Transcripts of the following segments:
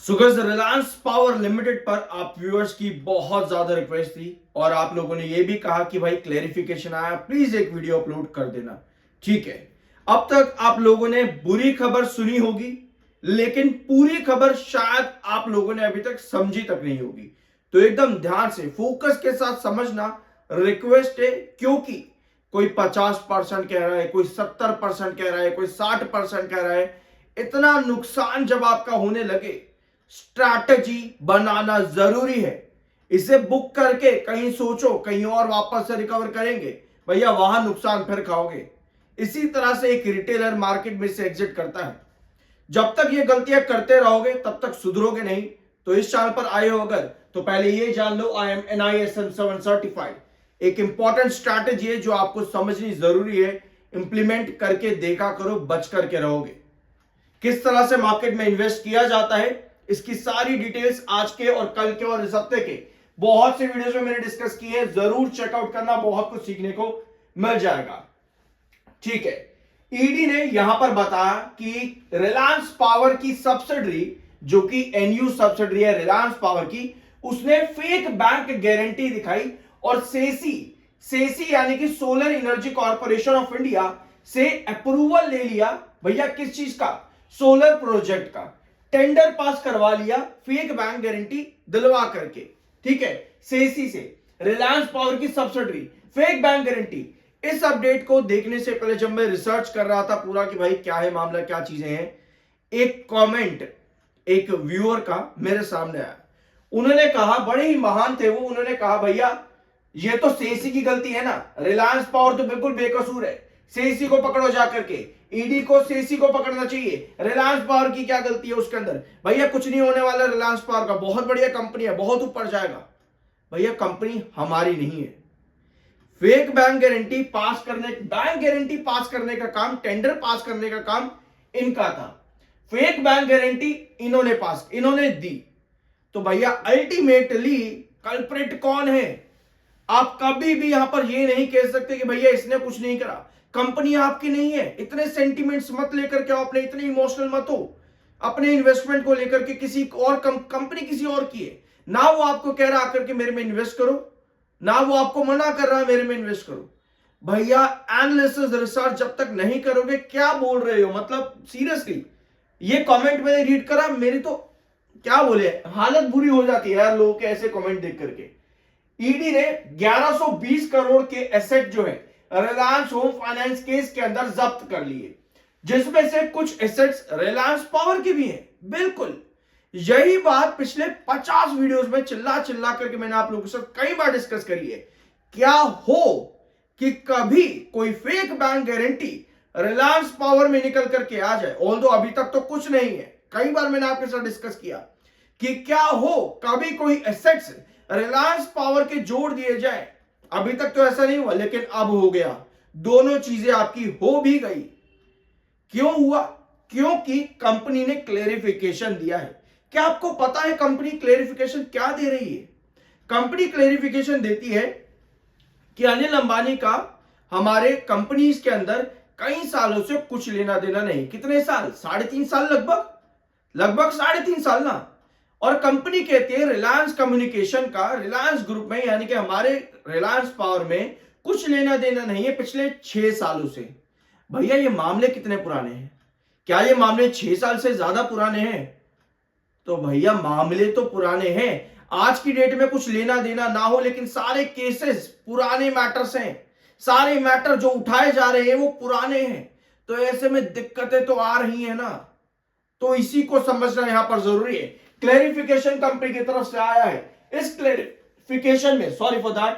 Sugars Reliance power limited पर आप viewers की बहुत ज्यादा रिक्वेस्ट थी और आप लोगों ने यह भी कहा कि भाई क्लेरिफिकेशन आया, प्लीज एक वीडियो अपलोड कर देना। ठीक है, अब तक आप लोगों ने बुरी खबर सुनी होगी, लेकिन पूरी खबर शायद आप लोगों ने अभी तक समझी तक नहीं होगी। तो एकदम ध्यान से फोकस के साथ समझना रिक्वेस्ट है, क्योंकि कोई 50% कह रहा है, कोई 70% कह रहा है, कोई 60% कह रहा है। इतना नुकसान जब आपका होने लगे, स्ट्रैटेजी बनाना जरूरी है। इसे बुक करके कहीं सोचो कहीं और वापस से रिकवर करेंगे, भैया वहां नुकसान फिर खाओगे। इसी तरह से एक रिटेलर मार्केट में से एग्जिट करता है। जब तक ये गलतियां करते रहोगे तब तक सुधरोगे नहीं। तो इस चैनल पर आए हो अगर, तो पहले ये जान लो, आई एम NISM 7 सर्टिफाइड। एक इंपॉर्टेंट स्ट्रैटेजी है जो आपको समझनी जरूरी है। इंप्लीमेंट करके देखा करो, बच करके रहोगे। किस तरह से मार्केट में इन्वेस्ट किया जाता है, इसकी सारी डिटेल्स आज के और कल के और इस हफ्ते के बहुत से वीडियोस में मैंने डिस्कस की है। जरूर चेकआउट करना, बहुत कुछ सीखने को मिल जाएगा। ठीक है, ईडी ने यहां पर बताया कि रिलायंस पावर की सब्सिडरी, जो कि एनयू सब्सिडरी है रिलायंस पावर की, उसने फेक बैंक गारंटी दिखाई और सेसी सेसी यानी कि solar energy corporation of India से अप्रूवल ले लिया। भैया किस चीज का? सोलर प्रोजेक्ट का टेंडर पास करवा लिया फेक बैंक गारंटी दिलवा करके। ठीक है, सेसी से रिलायंस पावर की सब्सिडरी फेक बैंक गारंटी। इस अपडेट को देखने से पहले जब मैं रिसर्च कर रहा था पूरा कि भाई क्या है मामला, क्या चीजें हैं, एक कमेंट एक व्यूअर का मेरे सामने आया। उन्होंने कहा, बड़े ही महान थे वो, उन्होंने कहा भैया ये तो सेसी की गलती है ना, रिलायंस पावर तो बिल्कुल बेकसूर है, सेसी को पकड़ो जाकर के, ईडी को सेसी को पकड़ना चाहिए, रिलायंस पावर की क्या गलती है उसके अंदर। भैया कुछ नहीं होने वाला, रिलायंस पावर का बहुत बढ़िया कंपनी है, बहुत ऊपर जाएगा। भैया कंपनी हमारी नहीं है। फेक बैंक गारंटी पास करने का काम, टेंडर पास करने का काम इनका था। फेक बैंक गारंटी इन्होंने दी। तो भैया अल्टीमेटली कल्प्रिट कौन है? आप कभी भी यहां पर ये नहीं कह सकते कि भैया इसने कुछ नहीं करा, कंपनी आपकी नहीं है। इतने सेंटिमेंट्स मत लेकर के अपने, इतने इमोशनल मत हो अपने इन्वेस्टमेंट को लेकर के। किसी और कंपनी किसी और की है ना, वो आपको कह रहा आकर के मेरे में इन्वेस्ट करो, ना वो आपको मना कर रहा है मेरे में इन्वेस्ट करो। भैया एनालिसिस रिसर्च जब तक नहीं करोगे, क्या बोल रहे हो? मतलब सीरियसली, ये कमेंट मैंने रीड करा, मेरी तो क्या बोले हालत बुरी हो जाती है यार लोगों के ऐसे कमेंट देख करके। ईडी ने 1120 करोड़ के एसेट जो है रिलायंस होम फाइनेंस केस के अंदर जब्त कर लिए, जिसमें से कुछ एसेट्स रिलायंस पावर के भी हैं। बिल्कुल यही बात पिछले 50 वीडियोस में चिल्ला चिल्ला करके मैंने आप लोगों के साथ कई बार डिस्कस करी है। क्या हो कि कभी कोई fake bank guarantee Reliance power में निकल करके आ जाए, ऑल्दो अभी तक तो कुछ नहीं है, कई बार मैंने आपके साथ डिस्कस किया कि क्या हो कभी कोई एसेट्स रिलायंस पावर के जोड़ दिए जाए। अभी तक तो ऐसा नहीं हुआ, लेकिन अब हो गया। दोनों चीजें आपकी हो भी गई। क्यों हुआ? क्योंकि कंपनी ने क्लेरिफिकेशन दिया है। क्या आपको पता है कंपनी क्लेरिफिकेशन क्या दे रही है? कंपनी क्लेरिफिकेशन देती है कि अनिल अंबानी का हमारे कंपनीज के अंदर कई सालों से कुछ लेना देना नहीं। कितने साल? 3.5 साल, लगभग 3.5 साल ना। और कंपनी कहती है रिलायंस कम्युनिकेशन का रिलायंस ग्रुप में, यानी कि हमारे रिलायंस पावर में कुछ लेना देना नहीं है पिछले 6 सालों से। भैया ये मामले कितने पुराने हैं? क्या ये मामले 6 साल से ज्यादा पुराने हैं? तो भैया मामले तो पुराने हैं। आज की डेट में कुछ लेना देना ना हो, लेकिन सारे केसेस पुराने मैटर्स हैं। सारे मैटर जो उठाए जा रहे हैं वो पुराने हैं। तो ऐसे में दिक्कतें तो आ रही है ना। तो इसी को समझना यहां पर जरूरी है। क्लैरिफिकेशन कंपनी की तरफ से आया है। इस क्लैरिफिकेशन में, सॉरी फॉर दैट,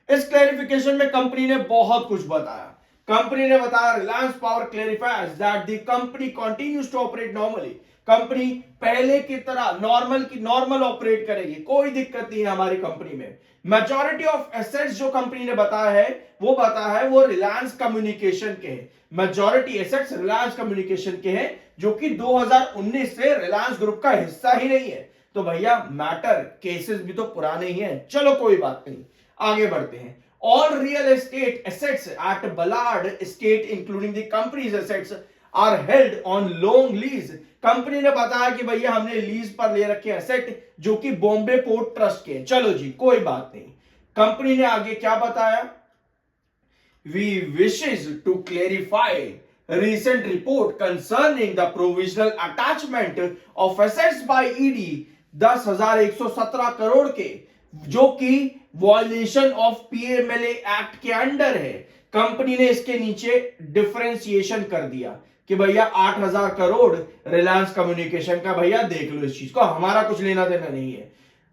इस क्लैरिफिकेशन में कंपनी ने बहुत कुछ बताया। कंपनी ने बताया Reliance Power clarifies that the company continues to operate normally. Company पहले की तरह नॉर्मल ऑपरेट करेगी, कोई दिक्कत नहीं है हमारी कंपनी में। मेजॉरिटी ऑफ एसेट्स जो कंपनी ने बताया है वो रिलायंस कम्युनिकेशन के हैं। मेजॉरिटी एसेट्स रिलायंस कम्युनिकेशन के हैं, जो कि 2019 से रिलायंस ग्रुप का हिस्सा ही नहीं है। तो भैया मैटर केसेस भी तो पुराने ही हैं। चलो कोई बात नहीं, आगे बढ़ते हैं। All real estate assets at Ballard Estate, including the company's assets, are held on long lease. Company ने बताया कि भैया हमने लीज पर ले रखे एसेट जो कि बॉम्बे पोर्ट ट्रस्ट के। चलो जी कोई बात नहीं। कंपनी ने आगे क्या बताया, we wishes to clarify recent report concerning the provisional attachment of assets by ED 10,117 crore के, जो कि वॉयलेशन ऑफ पीएमएलए एक्ट के अंडर है। कंपनी ने इसके नीचे डिफरेंशिएशन कर दिया कि भैया 8,000 करोड़ रिलायंस कम्युनिकेशन का, भैया देख लो इस चीज को, हमारा कुछ लेना देना नहीं है।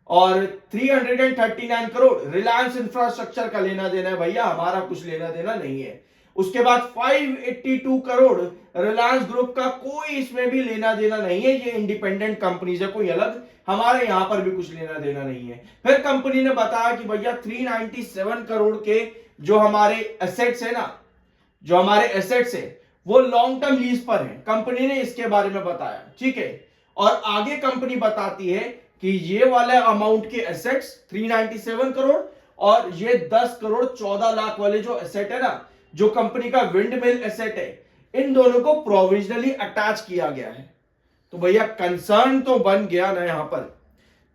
और 339 करोड़ रिलायंस इंफ्रास्ट्रक्चर का लेना देना है, भैया हमारा कुछ लेना देना नहीं है। उसके बाद 582 करोड़ रिलायंस ग्रुप का, कोई इसमें भी लेना देना नहीं है, ये इंडिपेंडेंट कंपनी है, कोई अलग हमारे यहां पर भी कुछ लेना देना नहीं है। फिर कंपनी ने बताया कि भैया 397 करोड़ के जो हमारे एसेट्स है ना, जो हमारे एसेट्स है वो लॉन्ग टर्म लीज पर है, कंपनी ने इसके बारे में बताया, ठीक है। और आगे कंपनी बताती है कि ये वाले अमाउंट के एसेट्स 397 करोड़ और ये 10 करोड़ 14 लाख वाले जो एसेट है ना, जो कंपनी का विंड मिल एसेट है, इन दोनों को प्रोविजनली अटैच किया गया है। तो भैया कंसर्न तो बन गया ना यहां पर,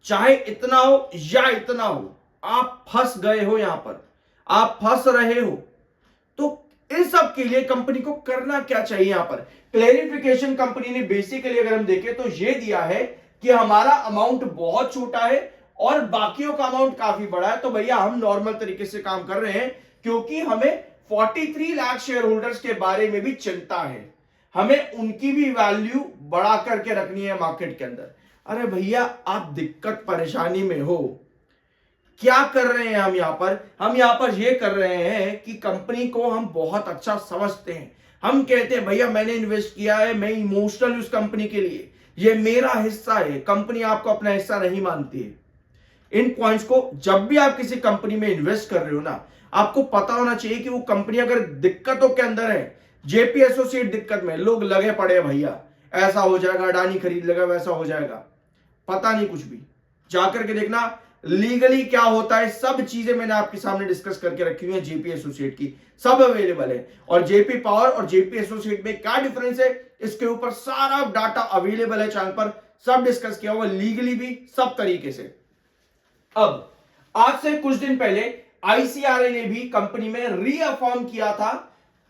चाहे इतना हो या इतना हो, आप फंस गए हो, यहां पर आप फंस रहे हो। तो इन सब के लिए कंपनी को करना क्या चाहिए, यहां पर क्लेरिफिकेशन कंपनी ने बेसिकली अगर हम देखें तो ये दिया है कि हमारा अमाउंट बहुत छोटा है और बाकियों का अमाउंट काफी बड़ा है। तो भैया हम नॉर्मल तरीके से काम कर रहे हैं, क्योंकि हमें 43 लाख शेयर होल्डर्स के बारे में भी चिंता है, हमें उनकी भी वैल्यू बढ़ा करके रखनी है मार्केट के अंदर। अरे भैया आप दिक्कत परेशानी में हो, क्या कर रहे हैं हम यहां पर, हम यहां पर ये कर रहे हैं कि कंपनी को हम बहुत अच्छा समझते हैं। हम कहते हैं भैया मैंने इन्वेस्ट किया है, मैं इमोशनल उस कंपनी के लिए, ये मेरा हिस्सा है, कंपनी आपको अपना हिस्सा नहीं मानती है। इन पॉइंट्स को जब भी आप किसी कंपनी में इन्वेस्ट कर रहे हो ना, आपको पता होना चाहिए कि वो कंपनी अगर दिक्कतों के अंदर है, जेपी एसोसिएट दिक्कत में, लोग लगे पड़े भैया ऐसा हो जाएगा, अडानी खरीद लेगा, वैसा हो जाएगा, पता नहीं कुछ भी, जाकर के देखना लीगली क्या होता है। सब चीजें मैंने आपके सामने डिस्कस करके रखी हुई है, जेपी एसोसिएट की सब अवेलेबल है। और जेपी पावर और जेपी एसोसिएट में क्या डिफरेंस है, इसके ऊपर सारा डाटा अवेलेबल है चैनल पर, सब डिस्कस किया हुआ लीगली भी, सब तरीके से। अब आज से कुछ दिन पहले आईसीआरए ने भी कंपनी में रीअफर्म किया था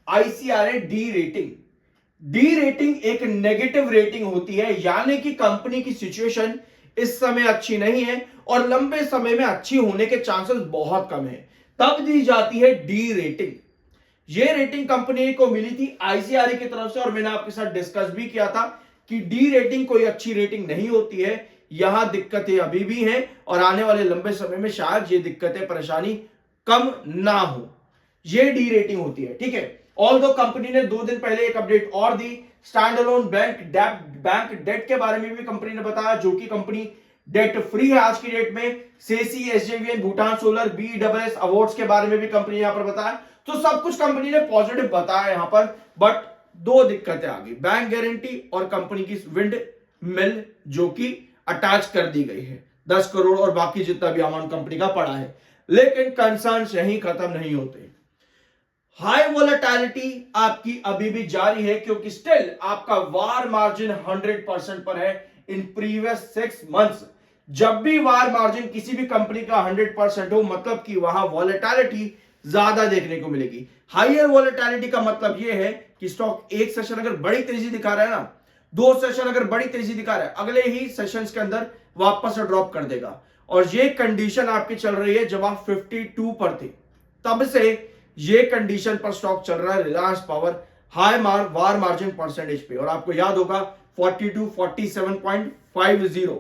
ICRA D rating. D rating एक नेगेटिव रेटिंग होती है, यानी कि कंपनी की सिचुएशन इस समय अच्छी नहीं है और लंबे समय में अच्छी होने के चांसेस बहुत कम है, तब दी जाती है डी रेटिंग। ये रेटिंग कंपनी को मिली थी आईसीआरए की तरफ से, और मैंने आपके साथ डिस्कस भी किया था कि डी रेटिंग कोई अच्छी रेटिंग नहीं होती है, यहां दिक्कतें अभी भी हैं और आने वाले लंबे समय में शायद ये दिक्कतें परेशानी कम ना हो। ये डी रेटिंग होती है, ठीक है। ऑल्दो कंपनी ने 2 दिन पहले एक अपडेट और दी, स्टैंड अलोन बैंक डेट के बारे में भी कंपनी ने बताया, जो कि कंपनी डेट फ्री है आज की डेट में। सेसी, एसजेवीएन, भूटान सोलर, बीडब्ल्यूएस अवार्ड्स के बारे में भी कंपनी यहां पर बताया। तो सब कुछ कंपनी ने पॉजिटिव बताया यहां पर, बट 2 दिक्कतें आ गई, बैंक गारंटी और कंपनी की विंड मिल जो कि अटैच कर दी गई है 10 करोड़ और बाकी जितना भी अमाउंट कंपनी का पड़ा है। लेकिन कंसर्न यहीं खत्म नहीं होते, हाई वोलेटिलिटी आपकी अभी भी जारी है, क्योंकि स्टिल आपका वार मार्जिन 100% पर है इन प्रीवियस 6 मंथ्स। जब भी वार मार्जिन किसी भी कंपनी का 100% हो, मतलब कि वहां वोलेटिलिटी ज्यादा देखने को मिलेगी। हाइयर वोलेटिलिटी का मतलब यह है कि स्टॉक एक सेशन अगर बड़ी तेजी दिखा रहा है ना, 2 सेशन अगर बड़ी तेजी दिखा रहा है, अगले ही सेशंस के अंदर वापस से ड्रॉप कर देगा। और ये कंडीशन आपकी चल रही है जब आप 52 पर थे, तब से ये कंडीशन पर स्टॉक चल रहा है रिलायंस पावर हाई वार मार्जिन परसेंटेज पे। और आपको याद होगा 42 47.50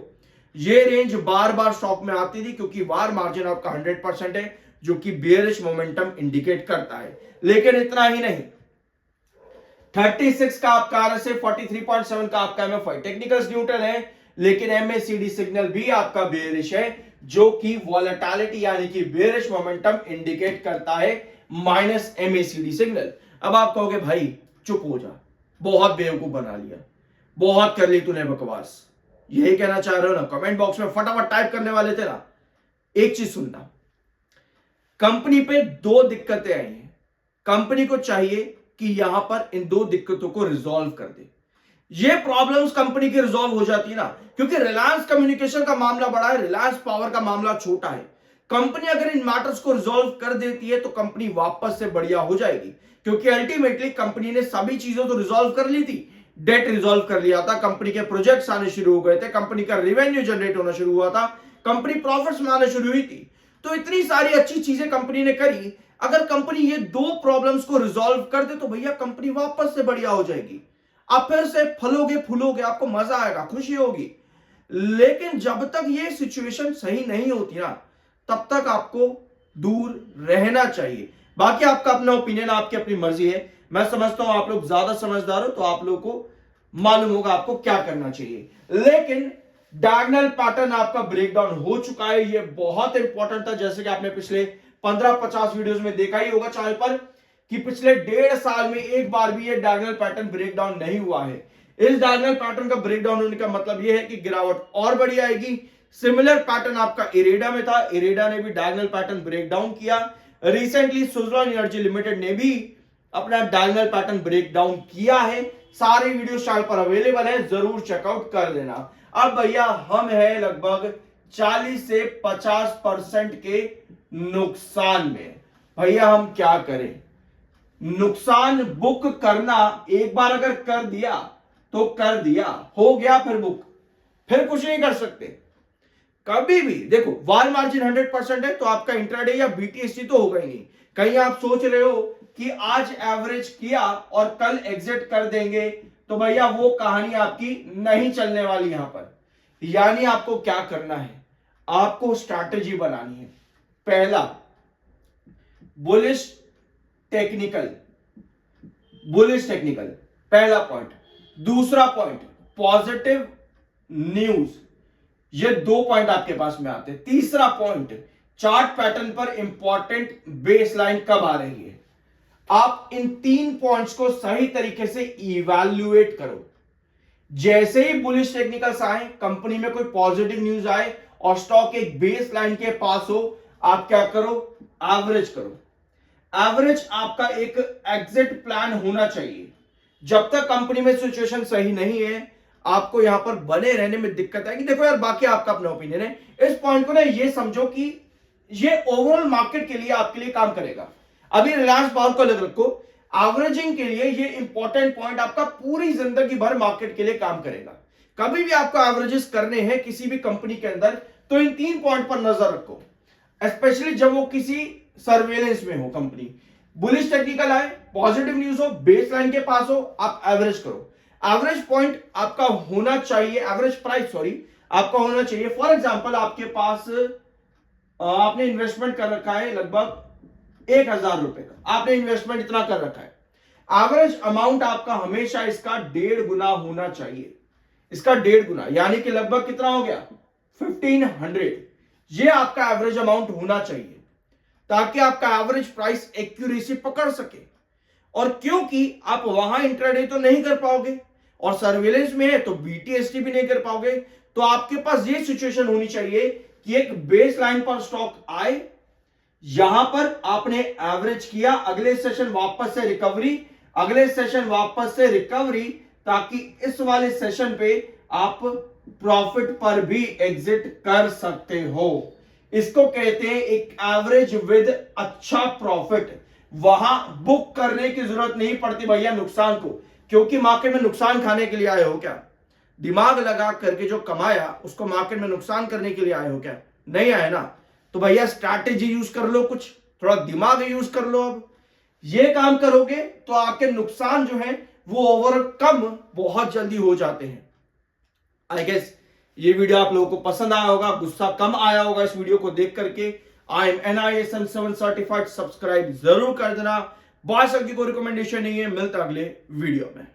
ये रेंज बार बार स्टॉक में आती थी, क्योंकि वार मार्जिन आपका 100% है, जो कि बेयरिश मोमेंटम इंडिकेट करता है। लेकिन इतना ही नहीं, 36 का आपका आरएसए, 43.7 का आपका एमएफआई टेक्निकल्स न्यूट्रल है, लेकिन एमएसीडी सिग्नल भी आपका बेयरिश है, जो कि वोलेटिलिटी यानी कि बेयरिश मोमेंटम इंडिकेट करता है, माइनस एमएसीडी सिग्नल। अब आप कहोगे भाई चुप हो जा, बहुत बेवकूफ बना लिया, बहुत कर ली तूने बकवास, यही कहना चाह रहे हो ना, कमेंट बॉक्स में फटाफट टाइप करने वाले थे ना। एक चीज सुनना, कंपनी पे 2 दिक्कतें आई हैं, कंपनी को चाहिए कि यहां पर इन 2 दिक्कतों को रिजॉल्व कर दे। ये प्रॉब्लम्स कंपनी की रिजॉल्व हो जाती है ना, क्योंकि रिलायंस कम्युनिकेशन का मामला बड़ा है, रिलायंस पावर का मामला छोटा है। कंपनी अगर इन मैटर्स को रिजॉल्व कर देती है तो कंपनी वापस से बढ़िया हो जाएगी, क्योंकि अल्टीमेटली कंपनी ने सभी चीजों तो रिजॉल्व कर ली थी। डेट रिजॉल्व कर लिया था, कंपनी के प्रोजेक्ट्स आने शुरू हो गए थे, कंपनी का रेवेन्यू जनरेट होना शुरू हुआ था, कंपनी प्रॉफिट्स में आने शुरू हुई थी। तो इतनी सारी अच्छी चीजें कंपनी ने करी। अगर कंपनी ये दो प्रॉब्लम्स को रिजॉल्व कर दे तो भैया कंपनी वापस से बढ़िया हो जाएगी। आप फिर से फलोगे फूलोगे, आपको मजा आएगा, खुशी होगी। लेकिन जब तक ये सिचुएशन सही नहीं होती ना, तब तक आपको दूर रहना चाहिए। बाकी आपका अपना ओपिनियन, आपकी अपनी मर्जी है। मैं समझता हूं आप लोग ज्यादा समझदार हो, तो आप लोगों को मालूम होगा आपको क्या करना चाहिए। लेकिन डायगोनल पैटर्न आपका ब्रेकडाउन हो चुका है, ये बहुत इंपॉर्टेंट था। जैसे कि आपने पिछले 15-50 वीडियोस में देखा ही होगा चैनल पर कि पिछले 1.5 साल में एक बार भी ये डायगोनल पैटर्न ब्रेकडाउन नहीं हुआ है। इस डायगोनल पैटर्न का ब्रेकडाउन होने का मतलब ये है कि गिरावट और बड़ी आएगी। सिमिलर पैटर्न आपका इरेडा में था, इरेडा ने भी डायगोनल पैटर्न ब्रेकडाउन किया। रिसेंटली सुज़लॉन एनर्जी लिमिटेड ने भी अपना डायगोनल पैटर्न ब्रेकडाउन किया है। सारे वीडियो चैनल पर अवेलेबल है, जरूर चेकआउट कर लेना। अब भैया हम है लगभग 40 से 50% के नुकसान में। भैया हम क्या करें? नुकसान बुक करना एक बार अगर कर दिया तो कर दिया, हो गया, फिर बुक, फिर कुछ नहीं कर सकते कभी भी। देखो वार मार्जिन 100% है तो आपका इंट्राडे या बीटीएससी तो होगा ही नहीं। कहीं आप सोच रहे हो कि आज एवरेज किया और कल एग्जिट कर देंगे, तो भैया वो कहानी आपकी नहीं चलने वाली यहां पर। यानी आपको क्या करना है? आपको स्ट्रैटेजी बनानी है। पहला बुलिश टेक्निकल, बुलिश टेक्निकल, पहला पॉइंट। दूसरा पॉइंट पॉजिटिव न्यूज, ये 2 पॉइंट आपके पास में आते हैं। तीसरा पॉइंट चार्ट पैटर्न पर इंपॉर्टेंट बेसलाइन कब आ रही है। आप इन 3 पॉइंट्स को सही तरीके से इवैल्यूएट करो। जैसे ही बुलिश टेक्निकल्स आए, कंपनी में कोई पॉजिटिव न्यूज आए और स्टॉक एक बेस लाइन के पास हो, आप क्या करो? एवरेज करो। एवरेज आपका एक एग्जिट प्लान होना चाहिए। जब तक कंपनी में सिचुएशन सही नहीं है, आपको यहां पर बने रहने में दिक्कत आएगी। देखो यार, बाकी आपका अपना ओपिनियन है। इस पॉइंट को ना ये समझो कि ये ओवरऑल मार्केट के लिए आपके लिए काम करेगा। अभी रिलायंस पावर को अलग रखो, एवरेजिंग के लिए ये इंपॉर्टेंट पॉइंट आपका पूरी जिंदगी भर मार्केट के लिए काम करेगा। कभी भी आपको एवरेजेस करने हैं किसी भी कंपनी के अंदर, तो इन 3 पॉइंट पर नजर रखो, स्पेशली जब वो किसी सर्वेलेंस में हो कंपनी। बुलिश टेक्निकल आए, पॉजिटिव न्यूज हो, बेस लाइन के पास हो, आप एवरेज करो। एवरेज पॉइंट आपका होना चाहिए, एवरेज प्राइस सॉरी आपका होना चाहिए। फॉर एग्जांपल आपके पास आपने इन्वेस्टमेंट कर रखा है लगभग 1000 रुपए का, आपने इन्वेस्टमेंट इतना कर रखा है। एवरेज अमाउंट आपका हमेशा इसका 1.5 गुना होना चाहिए, इसका 1.5 गुना, यानी कि लगभग कितना हो गया? 1500। ये आपका एवरेज अमाउंट होना चाहिए ताकि आपका एवरेज प्राइस एक्यूरेसी पकड़ सके। और क्योंकि आप वहां इंट्राडे तो नहीं कर पाओगे और सर्वेलेंस में है तो बीटीएसटी भी नहीं कर पाओगे, तो आपके पास ये सिचुएशन होनी चाहिए कि एक बेस लाइन पर स्टॉक आए, यहां पर आपने एवरेज किया, अगले सेशन वापस से रिकवरी, अगले सेशन वापस से रिकवरी, ताकि इस वाले सेशन पे आप प्रॉफिट पर भी एग्जिट कर सकते हो। इसको कहते हैं एक एवरेज विद अच्छा प्रॉफिट। वहां बुक करने की जरूरत नहीं पड़ती भैया नुकसान को, क्योंकि मार्केट में नुकसान खाने के लिए आए हो क्या? दिमाग लगा करके जो कमाया उसको मार्केट में नुकसान करने के लिए आए हो क्या? नहीं आए ना। तो भैया स्ट्रैटेजी यूज कर लो, कुछ थोड़ा दिमाग यूज कर लो। अब ये काम करोगे तो आपके नुकसान जो है वो ओवर कम बहुत जल्दी हो जाते हैं। आई गेस ये वीडियो आप लोगों को पसंद आया होगा, गुस्सा कम आया होगा इस वीडियो को देख करके। I am NISM 7 certified, subscribe जरूर कर देना। बाय, सबकी कोई रिकमेंडेशन नहीं है। मिलता अगले वीडियो में।